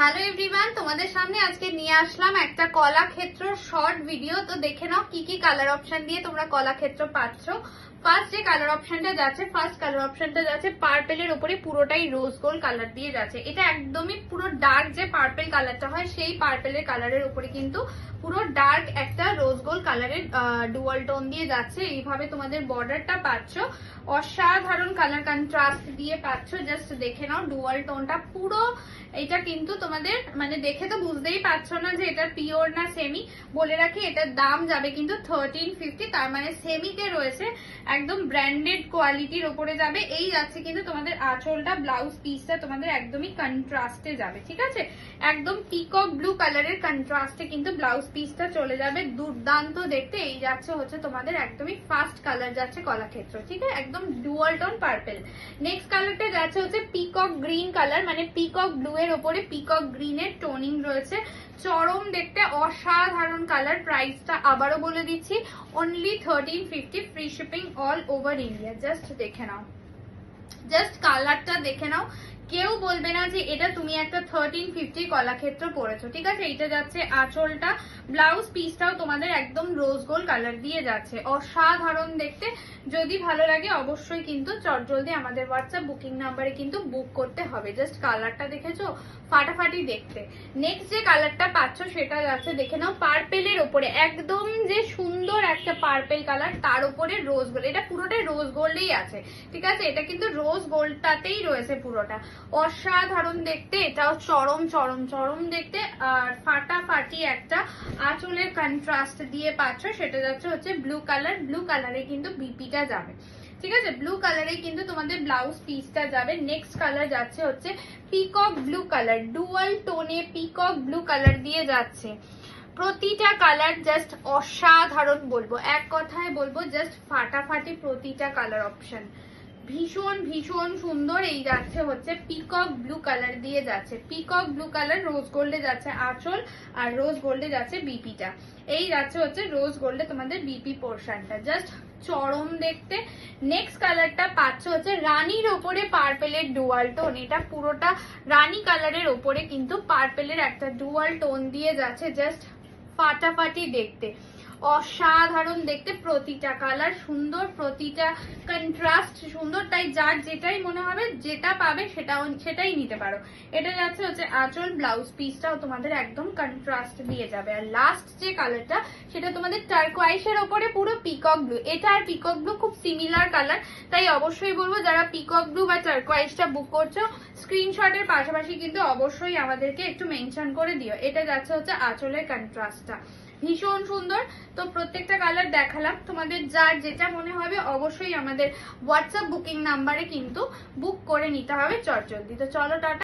Hello everyone, তোমাদের সামনে আজকে নিয়ে আসলাম একটা কলাক্ষেত্র শর্ট ভিডিও। তো দেখে নাও কি কি কালার অপশন দিয়ে তোমরা কলাক্ষেত্র পাচ্ছ। ফার্স্ট যে কালার অপশনটা যাচ্ছে পার্পেলের উপরে পুরোটাই রোজ গোল্ড কালার দিয়ে যাচ্ছে। এটা একদমই পুরো ডার্ক যে পার্পেল কালারটা হয় সেই পার্পেলের কালারের উপরে কিন্তু পুরো ডার্ক একটা রোজ গোল্ড কালারের ডুয়াল টোন দিয়ে যাচ্ছে। এইভাবে তোমাদের বর্ডারটা পাচ্ছ, অসাধারণ কালার কন্ট্রাস্ট দিয়ে পাচ্ছ। জাস্ট দেখে নাও ডুয়াল টোনটা পুরো। এটা কিন্তু তোমাদের মানে দেখে তো বুঝতেই পারছো না যে এটা পিওর না সেমি। বলে রাখি এটার দাম যাবে কিন্তু 1350, তার মানে সেমিতে রয়েছে, একদম ব্র্যান্ডেড কোয়ালিটির ওপরে যাবে। এই যাচ্ছে কিন্তু তোমাদের আঁচলটা, ব্লাউজ পিসটা তোমাদের একদমই কন্ট্রাস্টে যাবে, ঠিক আছে। একদম পিকক ব্লু কালারের কন্ট্রাস্টে কিন্তু ব্লাউজ পিসটা চলে যাবে, দুর্দান্ত দেখতে। এই যাচ্ছে হচ্ছে তোমাদের একদমই ফার্স্ট কালার যাচ্ছে কলাক্ষেত্র, ঠিক আছে, একদম ডুয়াল টোন পার্পেল। নেক্সট কালারটা যাচ্ছে হচ্ছে পিকক গ্রিন কালার, মানে পিকক ব্লু এর ওপরে পিকক গ্রিনের টোনিং রয়েছে, চরম দেখতে, অসাধারণ কালার। প্রাইসটা আবারও বলে দিচ্ছি, only 1350, free shipping all over India. Just দেখে নাও, জাস্ট কালারটা দেখে নাও, কেউ বলবে না যে এটা তুমি একটা 1350 কলাক্ষেত্র পরেছো, ঠিক আছে। এটা যাচ্ছে আঁচলটা, ব্লাউজ পিসটাও তোমাদের একদম রোজ গোল্ড কালার দিয়ে যাচ্ছে, অসাধারণ দেখতে। যদি ভালো লাগে অবশ্যই কিন্তু চটজলদি আমাদের হোয়াটসঅ্যাপ বুকিং নাম্বারে কিন্তু বুক করতে হবে। জাস্ট কালারটা দেখেছো, ফাটাফাটি দেখতে। নেক্সট যে কালারটা পাচ্ছ সেটা যাচ্ছে দেখে নাও পার্পেলের ওপরে, একদম যে সুন্দর একটা পার্পেল কালার, তার উপরে রোজ গোল্ড। এটা পুরোটাই রোজ গোল্ডেই আছে, ঠিক আছে। এটা কিন্তু রোজ গোল্ডটাতেই রয়েছে পুরোটা, অসাধারণ দেখতে। এটাও চরম চরম চরম দেখতে, আর ফাটাফাটি একটা আঁচলের কন্ট্রাস্ট দিয়ে পাচ্ছ। সেটা যাচ্ছে হচ্ছে ব্লু কালার, ব্লু কালারে কিন্তু বিপিটা যাবে, ঠিক আছে। ব্লু কালারে কিন্তু তোমাদের ব্লাউজ পিসটা যাবে। নেক্সট কালার যাচ্ছে হচ্ছে পিকক ব্লু কালার, ডুয়াল টোনে পিকক ব্লু কালার দিয়ে যাচ্ছে। প্রতিটা কালার জাস্ট অসাধারণ বলবো, এক কথায় বলবো জাস্ট ফাটাফাটি প্রতিটা কালার অপশন, ভীষণ ভীষণ সুন্দর। এই যাচ্ছে হচ্ছে পিকক ব্লু কালার দিয়ে যাচ্ছে, পিকক ব্লু কালার, রোজ গোল্ডে যাচ্ছে আঁচল, আর রোজ গোল্ডে যাচ্ছে বিপিটা। এই যাচ্ছে হচ্ছে রোজ গোল্ডে তোমাদের বিপি পোর্শনটা, জাস্ট চরম দেখতে। নেক্সট কালারটা পাচ্ছ হচ্ছে রানীর ওপরে পার্পেলের ডুয়াল টোন। এটা পুরোটা রানী কালারের ওপরে কিন্তু পার্পেলের একটা ডুয়াল টোন দিয়ে যাচ্ছে, জাস্ট ফাটাফাটি দেখতে, অসাধারণ দেখতে। প্রতিটা কালার সুন্দর, প্রতিটা কন্ট্রাস্ট সুন্দর, তাই যার যেটাই মনে হবে যেটা পাবে সেটাই নিতে পারো। এটা যাচ্ছে হচ্ছে আঁচল, ব্লাউজ পিসটাও তোমাদের একদম কন্ট্রাস্ট দিয়ে যাবে। আর লাস্ট যে কালারটা সেটা তোমাদের টার্কোয়াইশের ওপরে পুরো পিকক ব্লু। এটা আর পিকক ব্লু খুব সিমিলার কালার, তাই অবশ্যই বলবো যারা পিকক ব্লু বা টার্কোয়াইশটা বুক করছো স্ক্রিনশটের পাশাপাশি কিন্তু অবশ্যই আমাদেরকে একটু মেনশন করে দিও। এটা যাচ্ছে হচ্ছে আঁচলের কন্ট্রাস্টটা, ভীষণ সুন্দর। তো প্রত্যেকটা কালার দেখালাম, তোমাদের যার যেটা মনে হবে অবশ্যই আমাদের হোয়াটসঅ্যাপ বুকিং নাম্বারে কিন্তু বুক করে নিতে হবে চটজলদি। তো চলো টাটা।